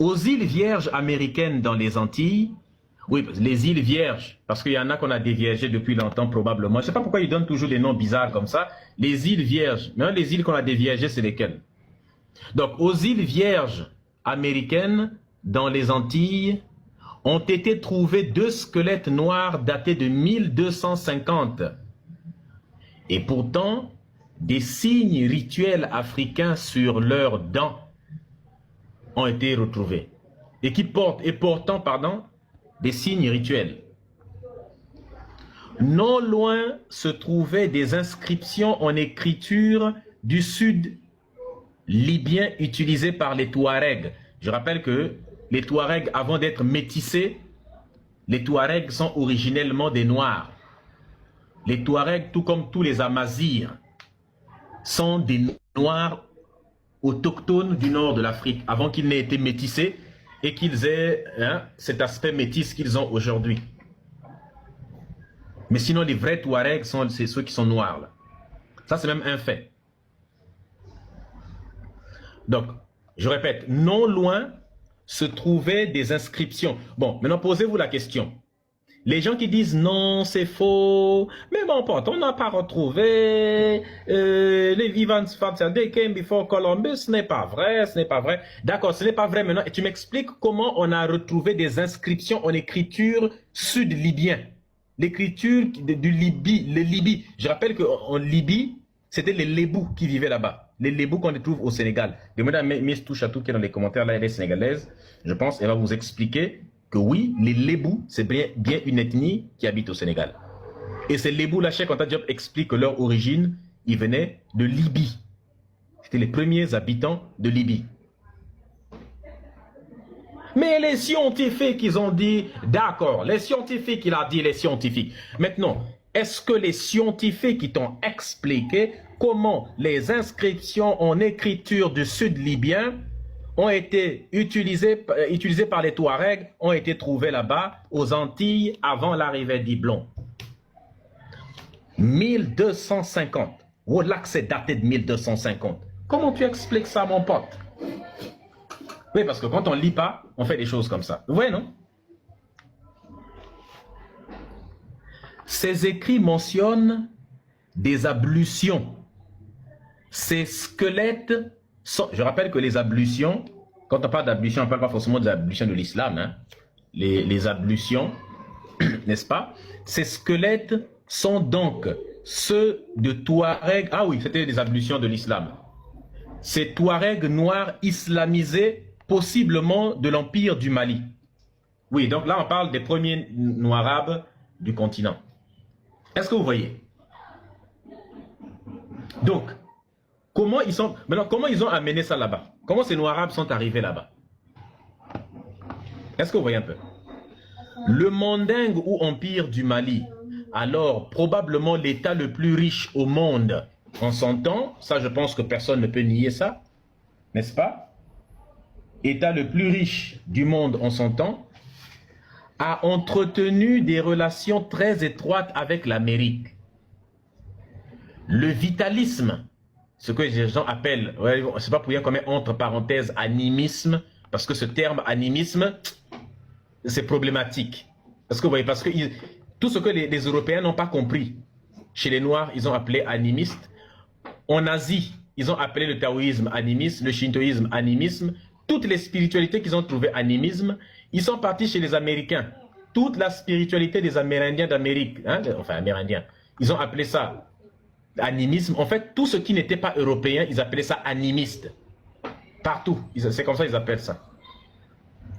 Aux îles Vierges américaines dans les Antilles, oui, les îles Vierges, parce qu'il y en a qu'on a déviergées depuis longtemps probablement. Je ne sais pas pourquoi ils donnent toujours des noms bizarres comme ça. Les îles Vierges, mais les îles qu'on a déviergées, c'est lesquelles? Donc, aux îles Vierges américaines dans les Antilles, ont été trouvés 2 squelettes noirs datés de 1250. Et pourtant, des signes rituels africains sur leurs dents ont été retrouvés. Et portant, des signes rituels. Non loin se trouvaient des inscriptions en écriture du sud libyen utilisées par les Touaregs. Je rappelle que les Touaregs, avant d'être métissés, les Touaregs sont originellement des Noirs. Les Touaregs, tout comme tous les Amazirs, sont des Noirs autochtones du nord de l'Afrique, avant qu'ils n'aient été métissés et qu'ils aient cet aspect métis qu'ils ont aujourd'hui. Mais sinon, les vrais Touaregs, c'est ceux qui sont noirs. Là. Ça, c'est même un fait. Donc, je répète, non loin se trouvaient des inscriptions. Bon, maintenant posez-vous la question. Les gens qui disent non, c'est faux, mais bon, on n'a pas retrouvé les vivants they came before Columbus, ce n'est pas vrai, ce n'est pas vrai. D'accord, ce n'est pas vrai maintenant. Et tu m'expliques comment on a retrouvé des inscriptions en écriture sud-libyen. L'écriture du Libye, le Libye. Je rappelle qu'en Libye, c'était les Lébous qui vivaient là-bas. Les Lébous qu'on trouve au Sénégal. Demandez à Miss Touchatou qui est dans les commentaires, là, elle est sénégalaise. Je pense, elle va vous expliquer que oui, les Lébous, c'est bien une ethnie qui habite au Sénégal. Et ces Lébous-là, Cheikh Anta Diop explique que leur origine, ils venaient de Libye. C'était les premiers habitants de Libye. Mais les scientifiques, ils ont dit, d'accord, les scientifiques, il a dit les scientifiques. Maintenant, est-ce que les scientifiques qui t'ont expliqué comment les inscriptions en écriture du sud libyen ont été utilisées par les Touaregs, ont été trouvées là-bas, aux Antilles, avant l'arrivée d'Iblon? 1250. Voilà que c'est daté de 1250. Comment tu expliques ça, mon pote? Oui, parce que quand on ne lit pas, on fait des choses comme ça. Vous voyez, non? Ces écrits mentionnent des ablutions. Ces squelettes sont... Je rappelle que les ablutions, quand on parle d'ablution, on ne parle pas forcément des ablutions de l'islam. Hein? Les ablutions, n'est-ce pas? Ces squelettes sont donc ceux de Touareg. Ah oui, c'était des ablutions de l'islam. Ces Touaregs noirs islamisés, possiblement de l'Empire du Mali. Oui, donc là, on parle des premiers Noirs du continent. Est-ce que vous voyez? Donc, comment ils ont amené ça là-bas? Comment ces Noirs sont arrivés là-bas? Est-ce que vous voyez un peu? Le Mandingue ou Empire du Mali, alors probablement l'État le plus riche au monde en son temps, ça je pense que personne ne peut nier ça, n'est-ce pas? État le plus riche du monde en son temps, a entretenu des relations très étroites avec l'Amérique. Le vitalisme, ce que les gens appellent, c'est pas pour rien qu'on met entre parenthèses animisme, parce que ce terme animisme, c'est problématique. Parce que vous voyez, parce que tout ce que les Européens n'ont pas compris, chez les Noirs, ils ont appelé animiste. En Asie, ils ont appelé le taoïsme animisme, le shintoïsme animisme. Toutes les spiritualités qu'ils ont trouvées animisme, ils sont partis chez les Américains. Toute la spiritualité des Amérindiens d'Amérique, hein, enfin Amérindiens, ils ont appelé ça animisme. En fait, tout ce qui n'était pas européen, ils appelaient ça animiste. Partout, c'est comme ça qu'ils appellent ça.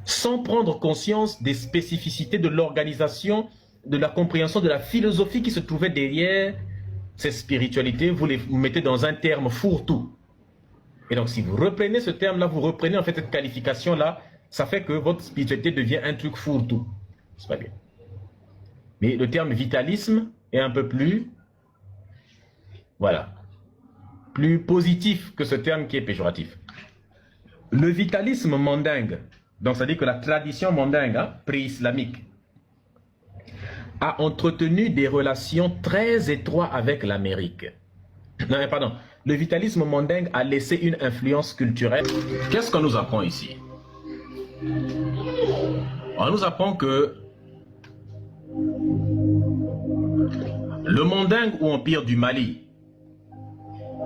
Sans prendre conscience des spécificités de l'organisation, de la compréhension de la philosophie qui se trouvait derrière ces spiritualités, vous les mettez dans un terme fourre-tout. Et donc, si vous reprenez ce terme-là, vous reprenez en fait cette qualification-là, ça fait que votre spiritualité devient un truc fourre-tout. C'est pas bien. Mais le terme vitalisme est un peu plus, voilà, plus positif que ce terme qui est péjoratif. Le vitalisme mandingue, donc ça dit que la tradition mandingue, hein, pré-islamique, a entretenu des relations très étroites avec l'Amérique. Non, pardon. Le vitalisme mandingue a laissé une influence culturelle. Qu'est-ce qu'on nous apprend ici? On nous apprend que le Mandingue ou empire du Mali,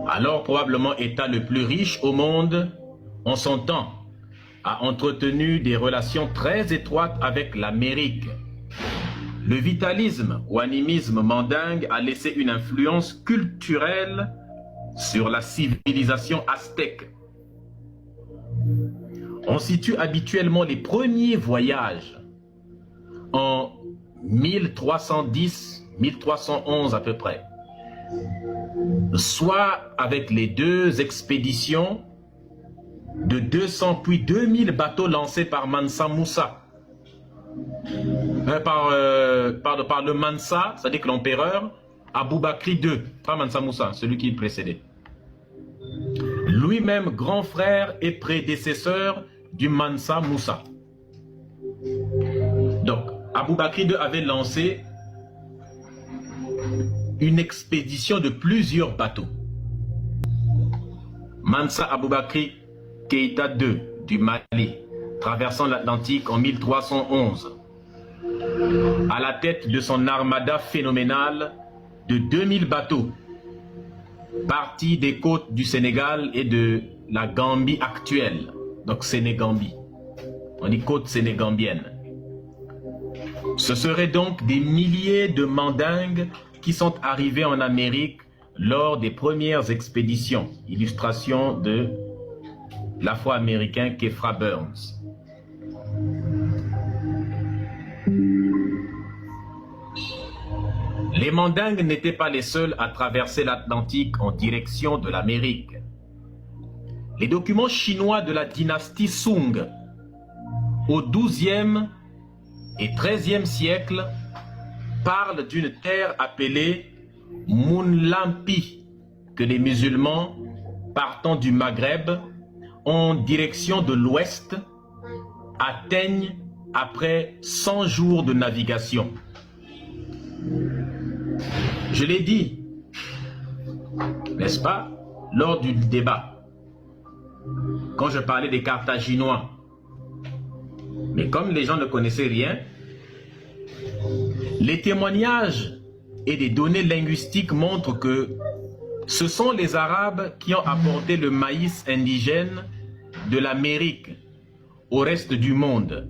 alors probablement État le plus riche au monde en son temps, a entretenu des relations très étroites avec l'Amérique. Le vitalisme ou animisme mandingue a laissé une influence culturelle sur la civilisation aztèque. On situe habituellement les premiers voyages en 1310-1311 à peu près, soit avec les deux expéditions de 200 puis 2000 bateaux lancés par Mansa Moussa, par le Mansa, c'est-à-dire que l'empereur Aboubakri II, pas Mansa Moussa, celui qui le précédait. Lui-même grand frère et prédécesseur du Mansa Moussa. Donc, Aboubakri II avait lancé une expédition de plusieurs bateaux. Mansa Aboubakri Keïta II du Mali, traversant l'Atlantique en 1311, à la tête de son armada phénoménale de 2000 bateaux, partis des côtes du Sénégal et de la Gambie actuelle, donc Sénégambie. On dit côte sénégambienne. Ce seraient donc des milliers de mandingues qui sont arrivés en Amérique lors des premières expéditions. Illustration de l'Afro-Américain Kefra Burns. Les mandingues n'étaient pas les seuls à traverser l'Atlantique en direction de l'Amérique. Les documents chinois de la dynastie Sung au XIIe et XIIIe siècle parlent d'une terre appelée Munlampi, que les musulmans, partant du Maghreb en direction de l'ouest, atteignent après 100 jours de navigation. Je l'ai dit, n'est-ce pas, lors du débat, quand je parlais des Carthaginois. Mais comme les gens ne connaissaient rien, les témoignages et des données linguistiques montrent que ce sont les Arabes qui ont apporté le maïs indigène de l'Amérique au reste du monde.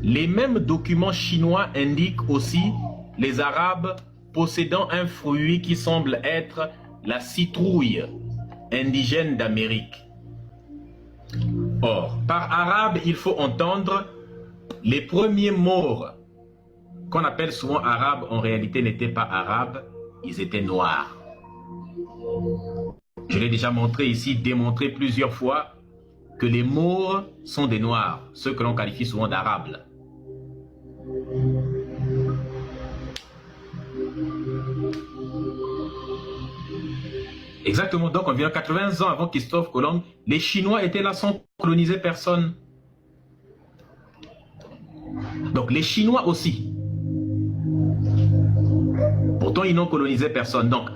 Les mêmes documents chinois indiquent aussi les Arabes possédant un fruit qui semble être la citrouille indigène d'Amérique. Or, par arabe, il faut entendre les premiers Maures, qu'on appelle souvent arabes, en réalité n'étaient pas arabes, ils étaient noirs. Je l'ai déjà montré ici, démontré plusieurs fois, que les Maures sont des noirs, ceux que l'on qualifie souvent d'arabes. Exactement, donc environ 80 ans avant Christophe Colomb, les Chinois étaient là sans coloniser personne. Donc les Chinois aussi. Pourtant, ils n'ont colonisé personne. Donc,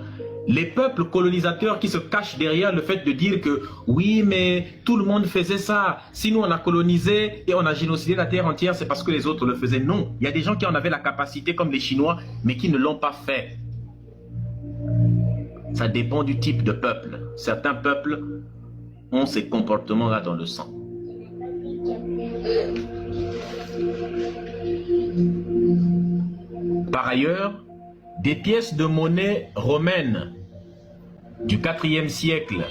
les peuples colonisateurs qui se cachent derrière le fait de dire que oui, mais tout le monde faisait ça. Si nous, on a colonisé et on a génocidé la terre entière, c'est parce que les autres le faisaient. Non, il y a des gens qui en avaient la capacité, comme les Chinois, mais qui ne l'ont pas fait. Ça dépend du type de peuple. Certains peuples ont ces comportements-là dans le sang. Par ailleurs, des pièces de monnaie romaines du IVe siècle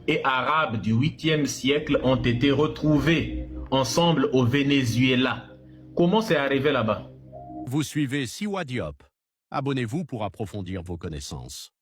et arabes du 8e siècle ont été retrouvées ensemble au Venezuela. Comment c'est arrivé là-bas? Vous suivez Siwa Diop. Abonnez-vous pour approfondir vos connaissances.